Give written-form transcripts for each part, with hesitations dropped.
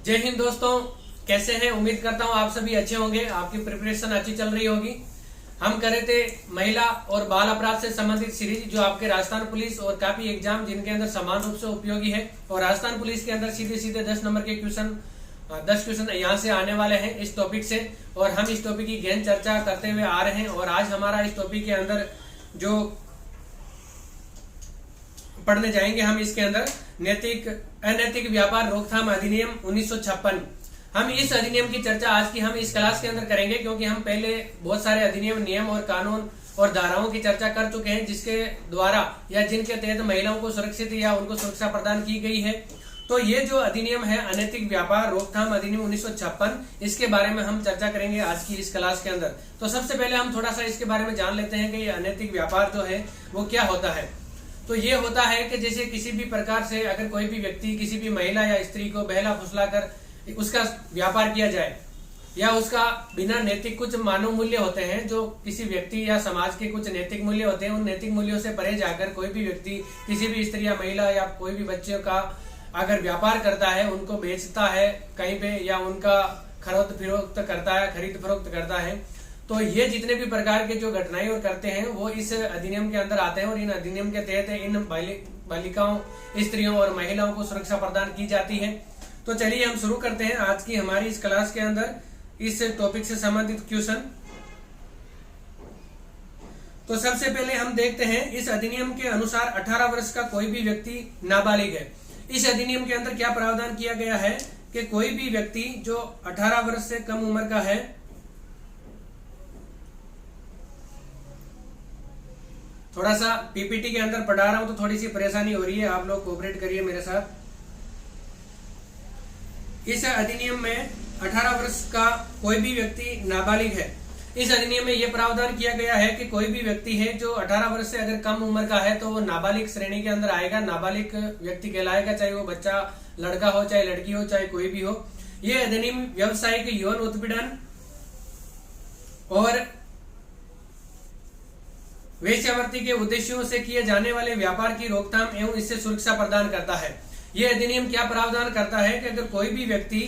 जय हिंद दोस्तों, कैसे हैं? उम्मीद करता हूं आप सभी अच्छे होंगे। आपकी प्रिपरेशन अच्छी चल रही होगी। हम कर रहे थे महिला और बाल अपराध से संबंधित सीरीज, जो आपके राजस्थान पुलिस और काफी एग्जाम जिनके अंदर समान रूप से उपयोगी है। और राजस्थान पुलिस के अंदर सीधे सीधे 10 नंबर के क्वेश्चन 10 क्वेश्चन यहाँ से आने वाले हैं इस टॉपिक से। और हम इस टॉपिक की गहन चर्चा करते हुए आ रहे हैं। और आज हमारा इस टॉपिक के अंदर जो पढ़ने जाएंगे, हम इसके अंदर अनैतिक व्यापार रोकथाम अधिनियम 1956। हम इस अधिनियम की चर्चा आज की हम इस क्लास के अंदर करेंगे, क्योंकि हम पहले बहुत सारे अधिनियम, नियम और कानून और धाराओं की चर्चा कर चुके हैं, जिसके द्वारा या जिनके तहत महिलाओं को सुरक्षित या उनको सुरक्षा प्रदान की गई है। तो ये जो अधिनियम है अनैतिक व्यापार रोकथाम अधिनियम 1956, इसके बारे में हम चर्चा करेंगे आज की इस क्लास के अंदर। तो सबसे पहले हम थोड़ा सा इसके बारे में जान लेते हैं कि ये अनैतिक व्यापार जो है वो क्या होता है। तो ये होता है कि जैसे किसी भी प्रकार से अगर कोई भी व्यक्ति किसी भी महिला या स्त्री को बहला फुसलाकर उसका व्यापार किया जाए, या उसका बिना नैतिक कुछ मानव मूल्य होते हैं, जो किसी व्यक्ति या समाज के कुछ नैतिक मूल्य होते हैं, उन नैतिक मूल्यों से परे जाकर कोई भी व्यक्ति किसी भी स्त्री या महिला या कोई भी बच्चों का अगर व्यापार करता है, उनको बेचता है कहीं पे, या उनका खरीद फरोख्त करता है, तो ये जितने भी प्रकार के जो घटनाएं और करते हैं वो इस अधिनियम के अंदर आते हैं। और इन अधिनियम के तहत इन बालिकाओं, स्त्रियों और महिलाओं को सुरक्षा प्रदान की जाती है। तो चलिए हम शुरू करते हैं आज की हमारी इस क्लास के अंदर इस टॉपिक से संबंधित क्वेश्चन। तो सबसे पहले हम देखते हैं, इस अधिनियम के अनुसार 18 वर्ष का कोई भी व्यक्ति नाबालिग है। इस अधिनियम के अंदर क्या प्रावधान किया गया है कि कोई भी व्यक्ति जो 18 वर्ष से कम उम्र का है, थोड़ा सा पीपीटी के अंदर पढ़ा रहा हूं तो थोड़ी सी परेशानी हो रही है, आप लोग कोऑपरेट करिए मेरे साथ। इस अधिनियम में 18 वर्ष का कोई भी व्यक्ति नाबालिग है। इस अधिनियम में यह प्रावधान किया गया है कि कोई भी व्यक्ति है जो 18 वर्ष से अगर कम उम्र का है तो वो नाबालिग श्रेणी के अंदर आएगा, नाबालिग व्यक्ति कहलाएगा, चाहे वो बच्चा लड़का हो, चाहे लड़की हो, चाहे कोई भी हो। यह अधिनियम व्यावसायिक यौन उत्पीड़न और वेश्यावृत्ति के उद्देश्यों से किए जाने वाले व्यापार की रोकथाम एवं इससे सुरक्षा प्रदान करता है। यह अधिनियम क्या प्रावधान करता है कि अगर कोई भी व्यक्ति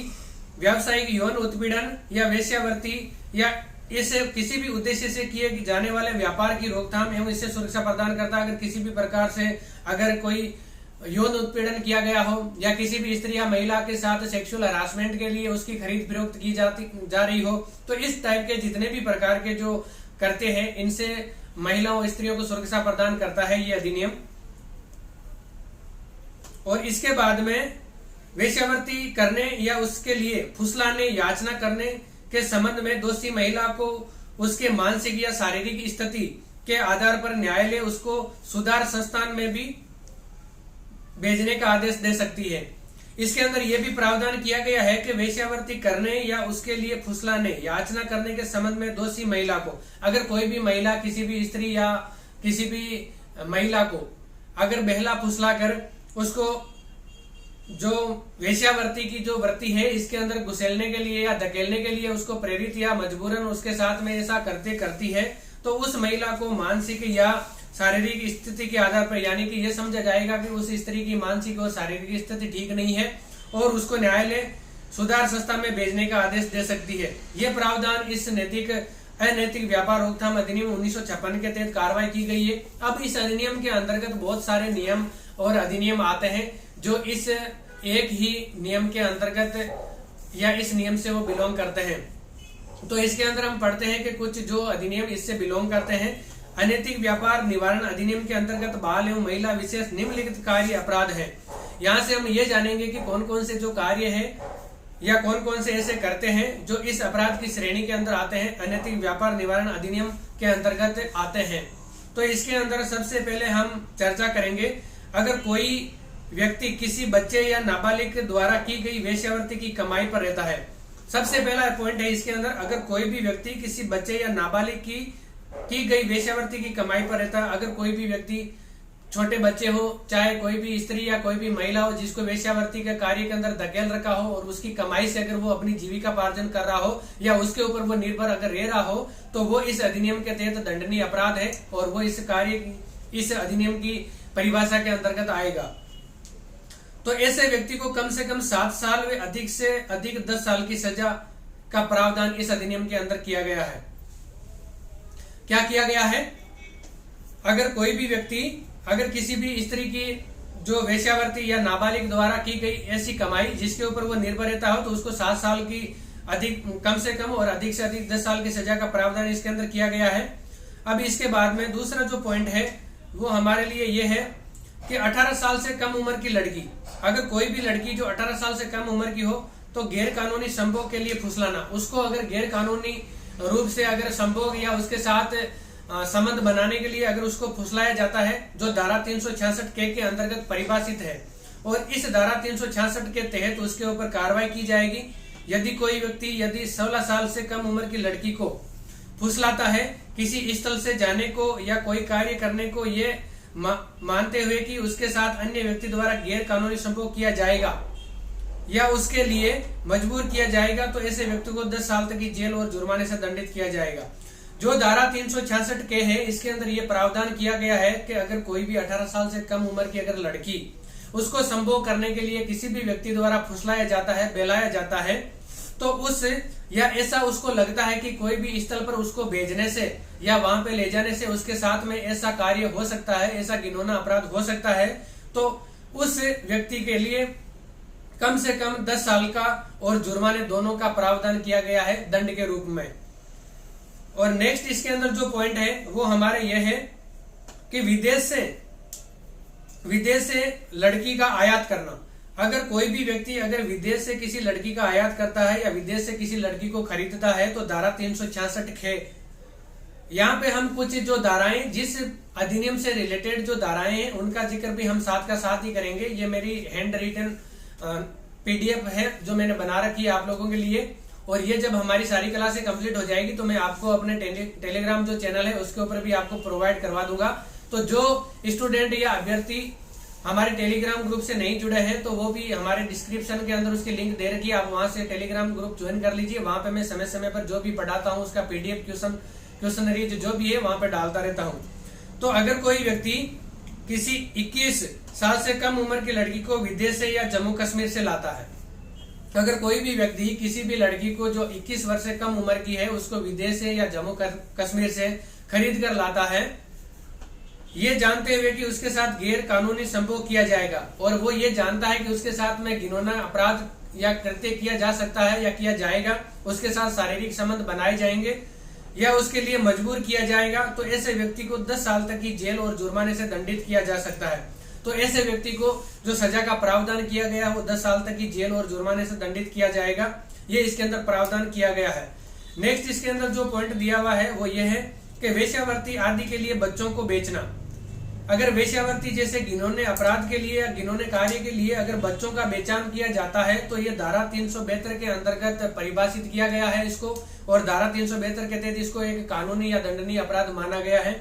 व्यावसायिक यौन उत्पीड़न या वेश्यावृत्ति या इसे किसी भी उद्देश्य से किए जाने वाले व्यापार की रोकथाम एवं इससे सुरक्षा प्रदान करता है। अगर किसी भी प्रकार से अगर कोई यौन उत्पीड़न किया गया हो, या किसी भी स्त्री या महिला के साथ सेक्सुअल हरासमेंट के लिए उसकी खरीद फरोख्त की जा रही हो, तो इस टाइप के जितने भी प्रकार के जो करते हैं, इनसे महिलाओं स्त्रियों को सुरक्षा प्रदान करता है ये अधिनियम। और इसके बाद में वेश्यावृत्ति करने या उसके लिए फुसलाने, याचना करने के संबंध में दोषी महिला को उसके मानसिक या शारीरिक स्थिति के आधार पर न्यायालय उसको सुधार संस्थान में भी भेजने का आदेश दे सकती है। इसके अंदर यह भी प्रावधान किया गया है कि वेश्यावृत्ति करने या उसके लिए फुसलाने, याचना करने के संबंध में दोषी महिला को, अगर कोई भी महिला किसी भी स्त्री या किसी भी महिला को अगर बहला फुसला कर उसको जो वेश्यावृत्ति की जो वृत्ति है इसके अंदर घुसेलने के लिए या धकेलने के लिए उसको प्रेरित या मजबूरन उसके साथ में ऐसा करती है, तो उस महिला को मानसिक या शारीरिक स्थिति के आधार पर, यानी कि यह समझा जाएगा कि उस स्त्री की मानसिक और शारीरिक स्थिति ठीक नहीं है और उसको न्यायालय सुधार संस्था में भेजने का आदेश दे सकती है। यह प्रावधान इस अनैतिक व्यापार रोकथाम अधिनियम 1956 के तहत कार्रवाई की गई है। अब इस अधिनियम के अंतर्गत बहुत सारे नियम और अधिनियम आते हैं जो इस एक ही नियम के अंतर्गत या इस नियम से वो बिलोंग करते हैं। तो इसके अंदर हम पढ़ते हैं कि कुछ जो अधिनियम इससे बिलोंग करते हैं। अनैतिक व्यापार निवारण अधिनियम के अंतर्गत बाल एवं महिला विशेष निम्नलिखित कार्य अपराध है। यहाँ से हम ये जानेंगे कि कौन कौन से जो कार्य है या कौन कौन से ऐसे करते हैं जो इस अपराध की श्रेणी के अंदर आते हैं, अनैतिक व्यापार निवारण अधिनियम के अंतर्गत आते हैं। तो इसके अंदर सबसे पहले हम चर्चा करेंगे, अगर कोई व्यक्ति किसी बच्चे या नाबालिग द्वारा की गई वेश्यावृत्ति की कमाई पर रहता है। सबसे पहला पॉइंट है इसके अंदर, अगर कोई भी व्यक्ति किसी बच्चे या नाबालिग की गई वेश्यावृत्ति की कमाई पर रहता है, अगर कोई भी व्यक्ति छोटे बच्चे हो, चाहे कोई भी स्त्री या कोई भी महिला हो जिसको वेश्यावृत्ति के कार्य के अंदर धकेल रखा हो और उसकी कमाई से अगर वो अपनी जीविका पार्जन कर रहा हो या उसके ऊपर वो निर्भर अगर रह रहा हो, तो वो इस अधिनियम के तहत दंडनीय अपराध है और वो इस अधिनियम की परिभाषा के अंतर्गत आएगा। तो ऐसे व्यक्ति को कम से कम 7 साल व अधिक से अधिक 10 साल की सजा का प्रावधान इस अधिनियम के अंदर किया गया है। क्या किया गया है? अगर कोई भी व्यक्ति अगर किसी भी स्त्री की जो वेश्यावृत्ति या नाबालिग द्वारा की गई ऐसी कमाई जिसके ऊपर वो निर्भर रहता हो तो उसको 7 साल की अधिक कम से कम और अधिक से अधिक 10 साल की सजा का प्रावधान इसके अंदर किया गया है। अब इसके बाद में दूसरा जो पॉइंट है वो हमारे लिए ये है कि 18 साल से कम उम्र की लड़की, अगर कोई भी लड़की जो 18 साल से कम उम्र की हो तो गैर कानूनी संभोग के लिए फुसलाना, उसको अगर गैर कानूनी रूप से अगर संभोग या उसके साथ संबंध बनाने के लिए अगर उसको फुसलाया जाता है जो धारा 366 के अंतर्गत परिभाषित है, और इस धारा 366 के तहत उसके ऊपर कार्रवाई की जाएगी। यदि कोई व्यक्ति यदि 16 साल से कम उम्र की लड़की को फुसलाता है किसी स्थल से जाने को या कोई कार्य करने को ये मानते हुए कि उसके साथ अन्य व्यक्ति द्वारा गैर कानूनी संभोग किया जाएगा या उसके लिए मजबूर किया जाएगा, तो ऐसे व्यक्ति को 10 साल तक की जेल और जुर्माने से दंडित किया जाएगा। जो धारा 366 के है इसके अंदर ये प्रावधान किया गया है कि अगर कोई भी 18 साल से कम उम्र की अगर लड़की उसको संभोग करने के लिए किसी भी व्यक्ति द्वारा फुसलाया जाता है, बहलाया जाता है, तो उस या ऐसा उसको लगता है कि कोई भी स्थल पर उसको भेजने से या वहां पे ले जाने से उसके साथ में ऐसा कार्य हो सकता है, ऐसा घिनौना अपराध हो सकता है, तो उस व्यक्ति के लिए कम से कम 10 साल का और जुर्माने दोनों का प्रावधान किया गया है दंड के रूप में। और नेक्स्ट इसके अंदर जो पॉइंट है वो हमारे यह है कि विदेश से लड़की का आयात करना। अगर कोई भी व्यक्ति अगर विदेश से किसी लड़की का आयात करता है या विदेश से किसी लड़की को खरीदता है तो धारा 366 खे, यहाँ पे हम कुछ जो धाराएं जिस अधिनियम से रिलेटेड जो धाराएं हैं उनका जिक्र भी हम साथ का साथ ही करेंगे। ये मेरी हैंड रिटन पीडीएफ है जो मैंने बना रखी है आप लोगों के लिए, और ये जब हमारी सारी क्लासें कंप्लीट हो जाएगी तो मैं आपको अपने टेलीग्राम जो चैनल है उसके ऊपर भी आपको प्रोवाइड करवा दूंगा। तो जो स्टूडेंट या अभ्यर्थी हमारे टेलीग्राम ग्रुप से नहीं जुड़े हैं तो वो भी हमारे डिस्क्रिप्शन के अंदर उसकी लिंक दे रखी है, आप वहां से टेलीग्राम ग्रुप ज्वाइन कर लीजिए। वहां पे मैं समय समय पर जो भी पढ़ाता हूँ उसका पीडीएफ क्वेश्चनरी जो भी है वहां पे डालता रहता हूँ। तो अगर कोई व्यक्ति किसी 21 साल से कम उम्र की लड़की को विदेश से या जम्मू कश्मीर से लाता है, अगर कोई भी व्यक्ति किसी भी लड़की को जो 21 वर्ष से कम उम्र की है उसको विदेश से या जम्मू कश्मीर से खरीद कर लाता है, ये जानते हुए कि उसके साथ गैर कानूनी संभोग किया जाएगा और वो ये जानता है कि उसके साथ में घिनौना अपराध या कृत्य किया जा सकता है या किया जाएगा, उसके साथ शारीरिक संबंध बनाए जाएंगे या उसके लिए मजबूर किया जाएगा, तो ऐसे व्यक्ति को 10 साल तक की जेल और जुर्माने से दंडित किया जा सकता है। तो ऐसे व्यक्ति को जो सजा का प्रावधान किया गया वो 10 साल तक की जेल और जुर्माने से दंडित किया जाएगा, ये इसके अंदर प्रावधान किया गया है। नेक्स्ट इसके अंदर जो पॉइंट दिया हुआ है वो ये है कि वेश्यावृत्ति आदि के लिए बच्चों को बेचना। अगर वेश्यावृत्ति जैसे घिनौने अपराध के लिए या घिनौने कार्य के लिए अगर बच्चों का बेचान किया जाता है तो ये धारा 372 के अंतर्गत परिभाषित किया गया है इसको, और धारा 372 के तहत इसको एक कानूनी या दंडनीय अपराध माना गया है।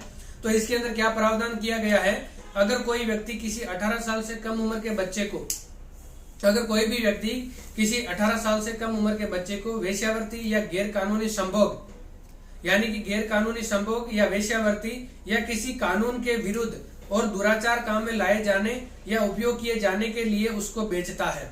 तो इसके अंदर क्या प्रावधान किया गया है, अगर कोई व्यक्ति किसी 18 साल से कम उम्र के बच्चे को अगर कोई भी व्यक्ति किसी 18 साल से कम उम्र के बच्चे को वेश्यावृत्ति या गैर कानूनी संभोग यानी कि गैर कानूनी संभोग या वेश्यावृत्ति या किसी कानून के विरुद्ध और दुराचार काम में लाए जाने या उपयोग किए जाने के लिए उसको बेचता है।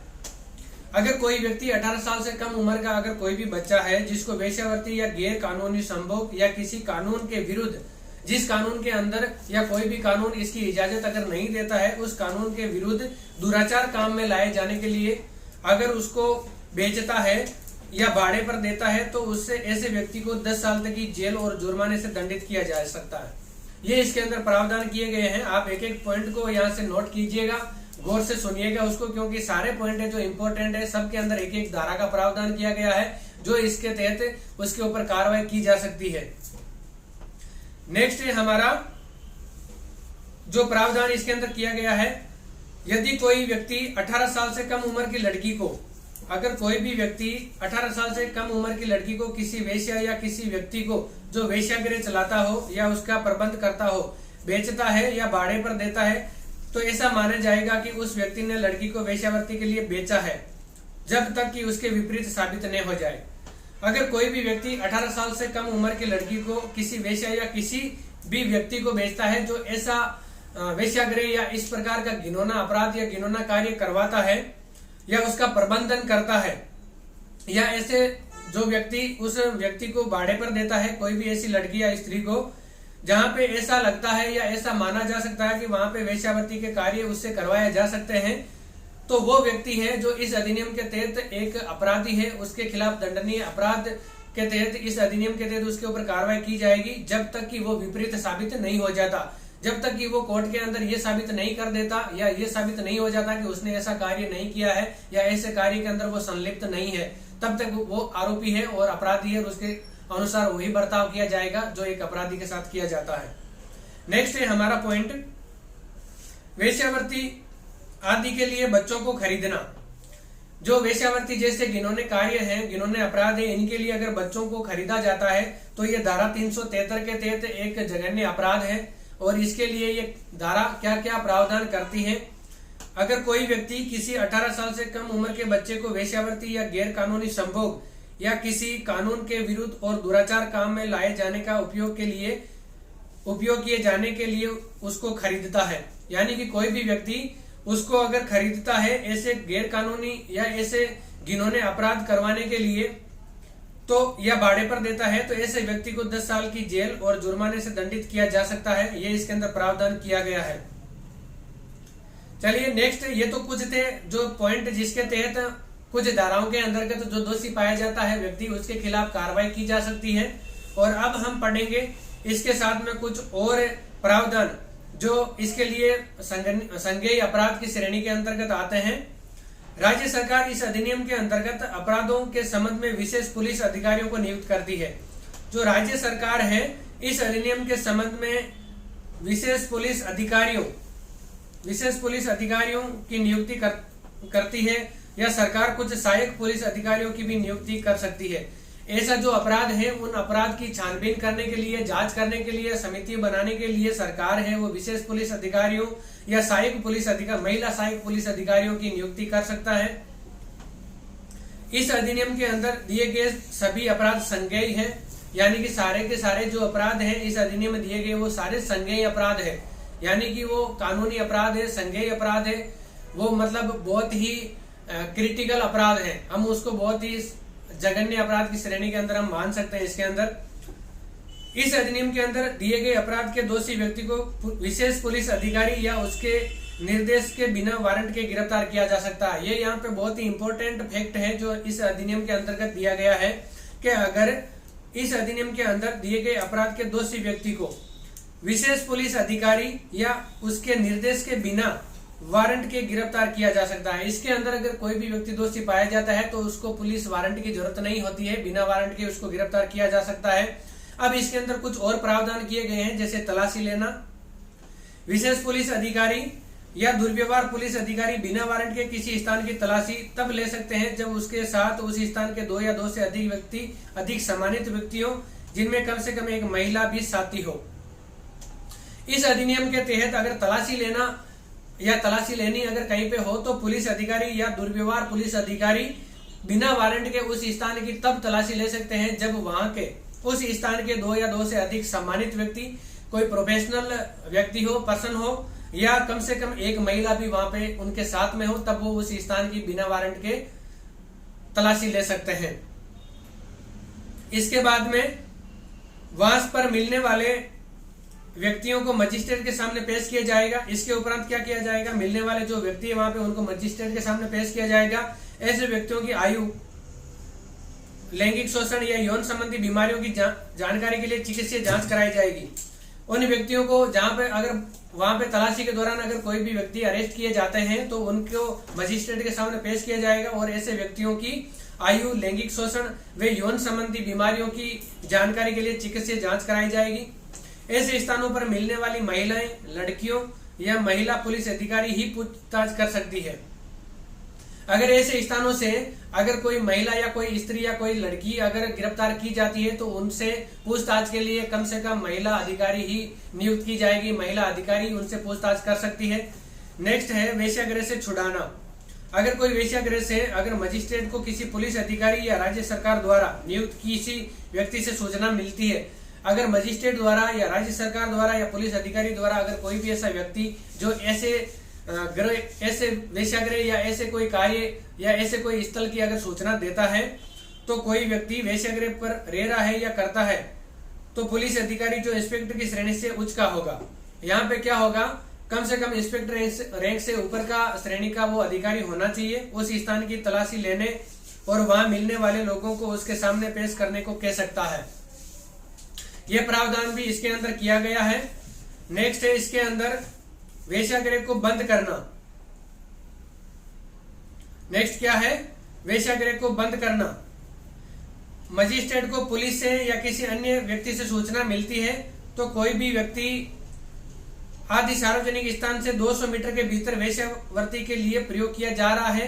अगर कोई व्यक्ति 18 साल से कम उम्र का अगर कोई भी बच्चा है जिसको वेश्यावृत्ति या गैर कानूनी संभोग या किसी कानून के विरुद्ध, जिस कानून के अंदर या कोई भी कानून इसकी इजाजत अगर नहीं देता है, उस कानून के विरुद्ध दुराचार काम में लाए जाने के लिए अगर उसको बेचता है या भाड़े पर देता है तो उससे ऐसे व्यक्ति को 10 साल तक की जेल और जुर्माने से दंडित किया जा सकता है। ये इसके अंदर प्रावधान किए गए हैं। आप एक एक पॉइंट को यहाँ से नोट कीजिएगा, गौर से सुनिएगा उसको, क्योंकि सारे पॉइंट है जो इंपॉर्टेंट है सबके अंदर एक एक धारा का प्रावधान किया गया है जो इसके तहत उसके ऊपर कार्रवाई की जा सकती है। नेक्स्ट है हमारा जो प्रावधान इसके अंदर किया गया है, यदि कोई व्यक्ति 18 साल से कम उम्र की लड़की को अगर कोई भी व्यक्ति 18 साल से कम उम्र की लड़की को किसी वेश्या या किसी व्यक्ति को जो वेश्यागृह चलाता हो या उसका प्रबंध करता हो बेचता है या भाड़े पर देता है, तो ऐसा माना जाएगा कि उस व्यक्ति ने लड़की को वेश्यावृत्ति के लिए बेचा है जब तक कि उसके विपरीत साबित न हो जाए। अगर कोई भी व्यक्ति 18 साल से कम उम्र की लड़की को किसी वेश्या या किसी भी व्यक्ति को बेचता है जो ऐसा वेश्यागृह या इस प्रकार का घिनौना अपराध या घिनौना कार्य करवाता है या उसका प्रबंधन करता है, या ऐसे जो व्यक्ति उस व्यक्ति को भाड़े पर देता है, कोई भी ऐसी लड़की या स्त्री को जहां पे ऐसा लगता है या ऐसा माना जा सकता है कि वहां पे वेश्यावृत्ति के कार्य उससे करवाए जा सकते हैं, तो वो व्यक्ति है जो इस अधिनियम के तहत एक अपराधी है, उसके खिलाफ दंडनीय अपराध के तहत इस अधिनियम के तहत उसके ऊपर कार्रवाई की जाएगी, जब तक कि वो विपरीत साबित नहीं हो जाता, जब तक कि वो कोर्ट के अंदर ये साबित नहीं कर देता या ये साबित नहीं हो जाता कि उसने ऐसा कार्य नहीं किया है या ऐसे कार्य के अंदर वो संलिप्त नहीं है, तब तक वो आरोपी है और अपराधी है और उसके अनुसार वही बर्ताव किया जाएगा जो एक अपराधी के साथ किया जाता है। नेक्स्ट है हमारा पॉइंट, वेश्यावृत्ति आदि के लिए बच्चों को खरीदना। जो वेश्यावृत्ति जैसे घिनौने कार्य हैं, घिनौने अपराध हैं, इनके लिए अगर बच्चों को खरीदा जाता है तो ये धारा 373 के तहत एक जघन्य अपराध है। और इसके लिए ये धारा क्या क्या प्रावधान करती है, अगर कोई व्यक्ति किसी 18 साल से कम उम्र के बच्चे को वेश्यावृत्ति या गैर कानूनी संभोग या किसी कानून के विरुद्ध और दुराचार काम में लाए जाने का उपयोग किए जाने के लिए उसको खरीदता है, यानी कि कोई भी व्यक्ति उसको अगर खरीदता है ऐसे गैर कानूनी या ऐसे घिनौने अपराध करवाने के लिए तो या भाड़े पर देता है, तो ऐसे व्यक्ति को 10 साल की जेल और जुर्माने से दंडित किया जा सकता है। ये इसके अंदर प्रावधान किया गया है। चलिए नेक्स्ट, ये तो कुछ थे जो पॉइंट जिसके तहत कुछ धाराओं के अंतर्गत जो दोषी पाया जाता है व्यक्ति, उसके खिलाफ कार्रवाई की जा सकती है। और अब हम पढ़ेंगे इसके साथ में कुछ और प्रावधान जो इसके लिए संज्ञेय अपराध की श्रेणी के अंतर्गत आते हैं। राज्य सरकार इस अधिनियम के अंतर्गत अपराधों के संबंध में विशेष पुलिस अधिकारियों को नियुक्त करती है। जो राज्य सरकार है इस अधिनियम के संबंध में विशेष पुलिस अधिकारियों की नियुक्ति करती है, या सरकार कुछ सहायक पुलिस अधिकारियों की भी नियुक्ति कर सकती है। ऐसा जो अपराध है उन अपराध की छानबीन करने के लिए, जांच करने के लिए, समिति बनाने के लिए सरकार है वो विशेष पुलिस अधिकारियों या सहायक पुलिस अधिकारी, महिला सहायक पुलिस अधिकारियों की नियुक्ति कर सकता है। इस अधिनियम के अंदर दिए गए सभी अपराध संज्ञेय हैं, यानी कि सारे के सारे जो अपराध हैं इस अधिनियम में दिए गए वो सारे संज्ञेय अपराध है, यानी कि वो कानूनी अपराध है, संज्ञेय अपराध है, वो मतलब बहुत ही क्रिटिकल अपराध है, हम उसको बहुत ही जघन्य अपराध की श्रेणी के अंदर हम मान सकते हैं। इसके अंदर इस अधिनियम के अंदर दिए गए अपराध के दोषी व्यक्ति को विशेष पुलिस अधिकारी या उसके निर्देश के बिना वारंट के गिरफ्तार किया जा सकता है। ये यहाँ पे बहुत ही इंपॉर्टेंट फैक्ट है जो इस अधिनियम के अंतर्गत दिया गया है कि अगर इस अधिनियम के अंदर दिए गए अपराध के दोषी व्यक्ति को विशेष पुलिस अधिकारी या उसके निर्देश के बिना वारंट के गिरफ्तार किया जा सकता है। इसके अंदर अगर कोई भी व्यक्ति दोषी पाया जाता है तो उसको पुलिस वारंट की जरूरत नहीं होती है, बिना वारंट के उसको गिरफ्तार किया जा सकता है। अब इसके अंदर कुछ और प्रावधान किए गए हैं, जैसे तलाशी लेना। विशेष पुलिस अधिकारी या दुर्व्यवहार पुलिस अधिकारी बिना वारंट के किसी स्थान की तलाशी तब ले सकते हैं जब उसके साथ उस स्थान के 2 या 2 से अधिक व्यक्ति, अधिक सम्मानित व्यक्ति हो, जिनमें कम से कम एक महिला भी साथी हो। इस अधिनियम के तहत अगर तलाशी लेना या तलाशी लेनी अगर कहीं पे हो तो पुलिस अधिकारी या दुर्व्यवहार पुलिस अधिकारी बिना वारंट के उस स्थान की तब तलाशी ले सकते हैं जब वहां के उस स्थान के 2 या 2 से अधिक सम्मानित व्यक्ति, कोई प्रोफेशनल व्यक्ति हो, पर्सन हो, या कम से कम एक महिला भी वहां पे उनके साथ में हो, तब वो उस स्थान की बिना वारंट के तलाशी ले सकते हैं। इसके बाद में वहां पर मिलने वाले व्यक्तियों को मजिस्ट्रेट के सामने पेश किया जाएगा। इसके उपरांत क्या किया जाएगा, मिलने वाले जो व्यक्ति है वहां पे उनको मजिस्ट्रेट के सामने पेश किया जाएगा। ऐसे व्यक्तियों की आयु, लैंगिक शोषण या यौन संबंधी बीमारियों की जानकारी के लिए चिकित्सीय जांच कराई जाएगी। उन व्यक्तियों को जहां पे अगर वहां पे तलाशी के दौरान अगर कोई भी व्यक्ति अरेस्ट किए जाते हैं तो उनको मजिस्ट्रेट के सामने पेश किया जाएगा और ऐसे व्यक्तियों की आयु, लैंगिक शोषण व यौन संबंधी बीमारियों की जानकारी के लिए चिकित्सीय जांच कराई जाएगी। ऐसे स्थानों पर मिलने वाली महिलाएं, लड़कियों या महिला पुलिस अधिकारी ही पूछताछ कर सकती है। अगर ऐसे स्थानों से अगर कोई महिला या कोई स्त्री या कोई लड़की अगर गिरफ्तार की जाती है तो उनसे पूछताछ के लिए कम से कम महिला अधिकारी ही नियुक्त की जाएगी। महिला अधिकारी उनसे पूछताछ कर सकती है। नेक्स्ट है वेश्यागृह से छुड़ाना। अगर कोई वेश्यागृह से अगर मजिस्ट्रेट को किसी पुलिस अधिकारी या राज्य सरकार द्वारा नियुक्त किसी व्यक्ति से सूचना मिलती है, अगर मजिस्ट्रेट द्वारा या राज्य सरकार द्वारा या पुलिस अधिकारी द्वारा अगर कोई भी ऐसा व्यक्ति जो ऐसे वेश्यागृह या ऐसे कोई कार्य या ऐसे कोई स्थल की अगर सूचना देता है, तो कोई व्यक्ति वेश्यागृह पर रह रहा है या करता है, तो पुलिस अधिकारी जो इंस्पेक्टर की श्रेणी से उच्च का होगा। यहाँ पे क्या होगा, कम से कम इंस्पेक्टर रैंक से ऊपर का श्रेणी का वो अधिकारी होना चाहिए। उस स्थान की तलाशी लेने और वहां मिलने वाले लोगों को उसके सामने पेश करने को कह सकता है। यह प्रावधान भी इसके अंदर किया गया है। नेक्स्ट है इसके अंदर वेश्यागृह को बंद करना। नेक्स्ट क्या है, वेश्यागृह को बंद करना। मजिस्ट्रेट को पुलिस से या किसी अन्य व्यक्ति से सूचना मिलती है तो कोई भी व्यक्ति आदि सार्वजनिक स्थान से 200 मीटर के भीतर वेश्यावृत्ति के लिए प्रयोग किया जा रहा है,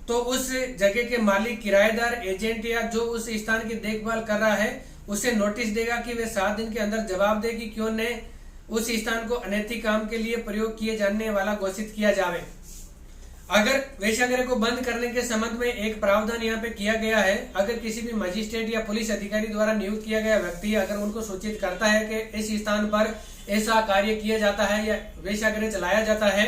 तो उस जगह के मालिक, किराएदार, एजेंट या जो उस स्थान की देखभाल कर रहा है उसे नोटिस देगा कि वे 7 दिन के अंदर जवाब दे कि क्यों ने उस स्थान को अनैतिक काम के लिए प्रयोग किए जाने वाला घोषित किया जावे। अगर वेश्यागृह को बंद करने के संबंध में एक प्रावधान यहाँ पे किया गया है, अगर किसी भी मजिस्ट्रेट या पुलिस अधिकारी द्वारा नियुक्त किया गया व्यक्ति अगर उनको सूचित करता है कि इस स्थान पर ऐसा कार्य किया जाता है या वेश्यागृह चलाया जाता है,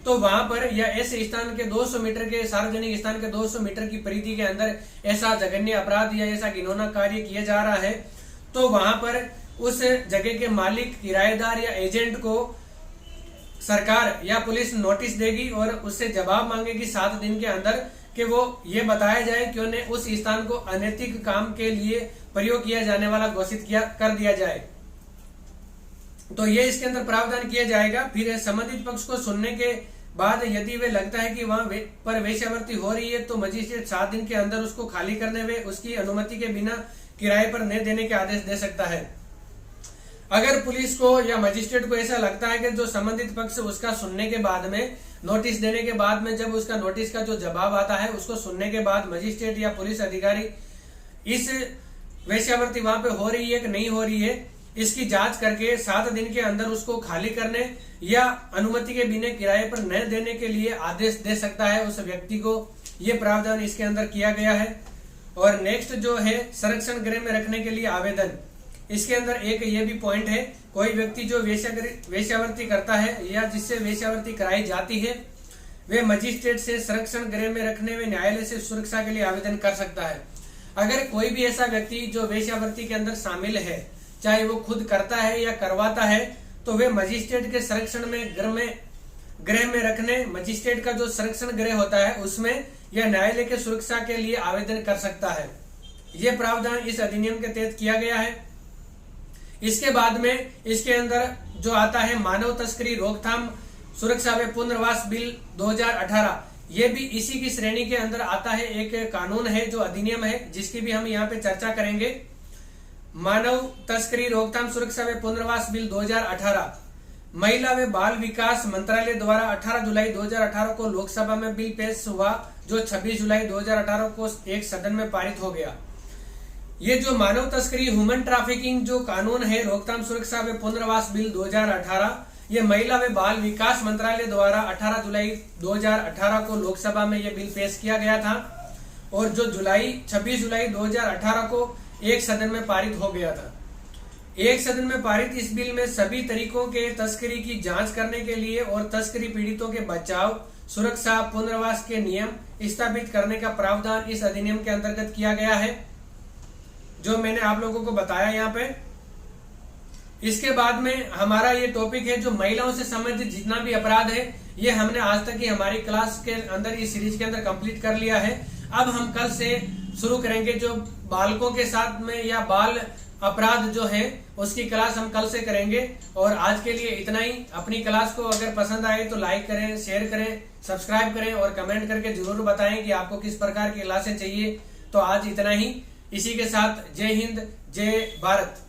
तो वहां पर या ऐसे स्थान के 200 मीटर के सार्वजनिक स्थान के 200 मीटर की परिधि के अंदर ऐसा जघन्य अपराध या ऐसा घिनौना कार्य किया जा रहा है, तो वहां पर उस जगह के मालिक, किराएदार या एजेंट को सरकार या पुलिस नोटिस देगी और उससे जवाब मांगेगी 7 दिन के अंदर कि वो ये बताया जाए कि उन्हें उस स्थान को अनैतिक काम के लिए प्रयोग किया जाने वाला घोषित कर दिया जाए। तो ये इसके अंदर प्रावधान किया जाएगा। फिर संबंधित पक्ष को सुनने के बाद यदि वे लगता है कि वहां पर वेश्यावृत्ति हो रही है तो मजिस्ट्रेट 7 दिन के अंदर उसको खाली करने व उसकी अनुमति के बिना किराए पर न देने के आदेश दे सकता है। अगर पुलिस को या मजिस्ट्रेट को ऐसा लगता है कि जो संबंधित पक्ष उसका सुनने के बाद में, नोटिस देने के बाद में, जब उसका नोटिस का जो जवाब आता है उसको सुनने के बाद मजिस्ट्रेट या पुलिस अधिकारी इस वेश्यावृत्ति वहां पे हो रही है कि नहीं हो रही है इसकी जांच करके 7 दिन के अंदर उसको खाली करने या अनुमति के बिना किराए पर न देने के लिए आदेश दे सकता है उस व्यक्ति को। ये प्रावधान इसके अंदर किया गया है। और नेक्स्ट जो है संरक्षण गृह में रखने के लिए आवेदन। इसके अंदर एक ये भी पॉइंट है, कोई व्यक्ति जो वेश्यावृत्ति करता है या जिससे वेश्यावृत्ति कराई जाती है वे मजिस्ट्रेट से संरक्षण गृह में रखने में न्यायालय से सुरक्षा के लिए आवेदन कर सकता है। अगर कोई भी ऐसा व्यक्ति जो वेश्यावृत्ति के अंदर शामिल है, चाहे वो खुद करता है या करवाता है, तो वे मजिस्ट्रेट के संरक्षण में गृह में रखने, मजिस्ट्रेट का जो संरक्षण गृह होता है उसमें या न्यायालय के सुरक्षा के लिए आवेदन कर सकता है। ये प्रावधान इस अधिनियम के तहत किया गया है। इसके बाद में इसके अंदर जो आता है मानव तस्करी रोकथाम सुरक्षा व पुनर्वास बिल 2018, ये भी इसी की श्रेणी के अंदर आता है। एक कानून है जो अधिनियम है जिसकी भी हम यहाँ पे चर्चा करेंगे। मानव तस्करी रोकथाम सुरक्षा व पुनर्वास बिल 2018 महिला व बाल विकास मंत्रालय द्वारा 18 जुलाई 2018 को लोकसभा में बिल पेश हुआ, जो 26 जुलाई 2018 को एक सदन में पारित हो गया। ये जो मानव तस्करी ह्यूमन ट्रैफिकिंग जो कानून है रोकथाम सुरक्षा व पुनर्वास बिल 2018, ये महिला व बाल विकास मंत्रालय द्वारा 18 जुलाई 2018 को लोकसभा में ये बिल पेश किया गया था और जो 26 जुलाई 2018 को एक सदन में पारित हो गया था। एक सदन में पारित इस बिल में सभी तरीकों के तस्करी की जांच करने के लिए और तस्करी पीड़ितों के बचाव, सुरक्षा, पुनर्वास के नियम स्थापित करने का प्रावधान इस अधिनियम के अंतर्गत किया गया है, जो मैंने आप लोगों को बताया यहाँ पे। इसके बाद में हमारा ये टॉपिक है जो महिलाओं से संबंधित जितना भी अपराध है, ये हमने आज तक की हमारी क्लास के अंदर इस सीरीज के अंदर कंप्लीट कर लिया है। अब हम कल से शुरू करेंगे जो बालकों के साथ में या बाल अपराध जो है उसकी क्लास हम कल से करेंगे। और आज के लिए इतना ही। अपनी क्लास को अगर पसंद आए तो लाइक करें, शेयर करें, सब्सक्राइब करें और कमेंट करके जरूर बताएं कि आपको किस प्रकार की क्लासें चाहिए। तो आज इतना ही। इसी के साथ जय हिंद, जय भारत।